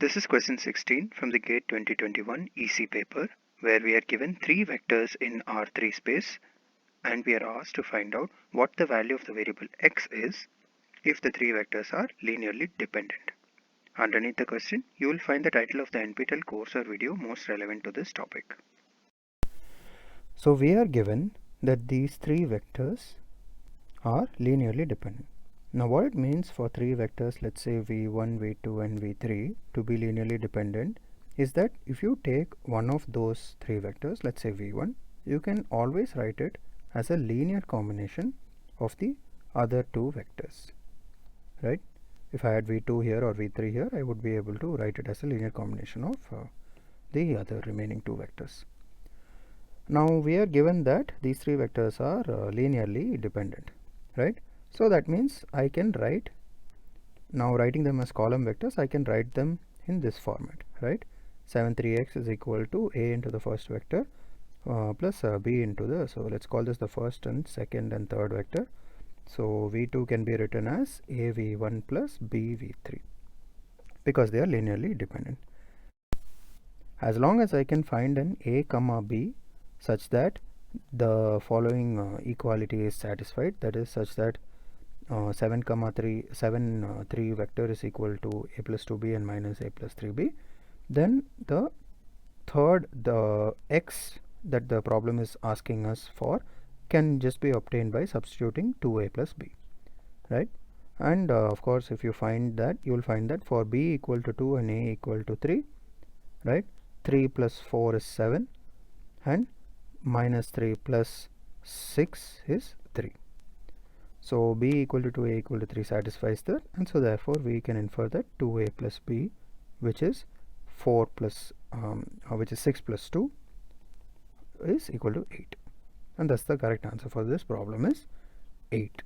This is question 16 from the GATE 2021 EC paper, where we are given three vectors in R3 space and we are asked to find out what the value of the variable x is if the three vectors are linearly dependent. Underneath the question, you will find the title of the NPTEL course or video most relevant to this topic. So we are given that these three vectors are linearly dependent. Now what it means for three vectors, let's say v1, v2 and v3 to be linearly dependent is that if you take one of those three vectors, let's say v1, you can always write it as a linear combination of the other two vectors, right? If I had v2 here or v3 here, I would be able to write it as a linear combination of the other remaining two vectors. Now we are given that these three vectors are linearly dependent, right? So that means I can write, now writing them as column vectors, I can write them in this format, right? 7 3x is equal to a into the first vector plus b into the, so let's call this the first and second and third vector. So v2 can be written as a v1 plus b v3 because they are linearly dependent. As long as I can find an a comma b such that the following equality is satisfied, that is such that 7 3 vector is equal to a plus 2b and minus a plus 3b, then the x that the problem is asking us for can just be obtained by substituting 2a plus b, right? And of course if you find that, you will find that for b equal to 2 and a equal to 3, right, 3 plus 4 is 7 and minus 3 plus 6 is 3. So b equal to 2a equal to 3 satisfies that, and so therefore we can infer that 2a plus b, which is 4 plus which is 6 plus 2 is equal to 8, and thus the correct answer for this problem is 8.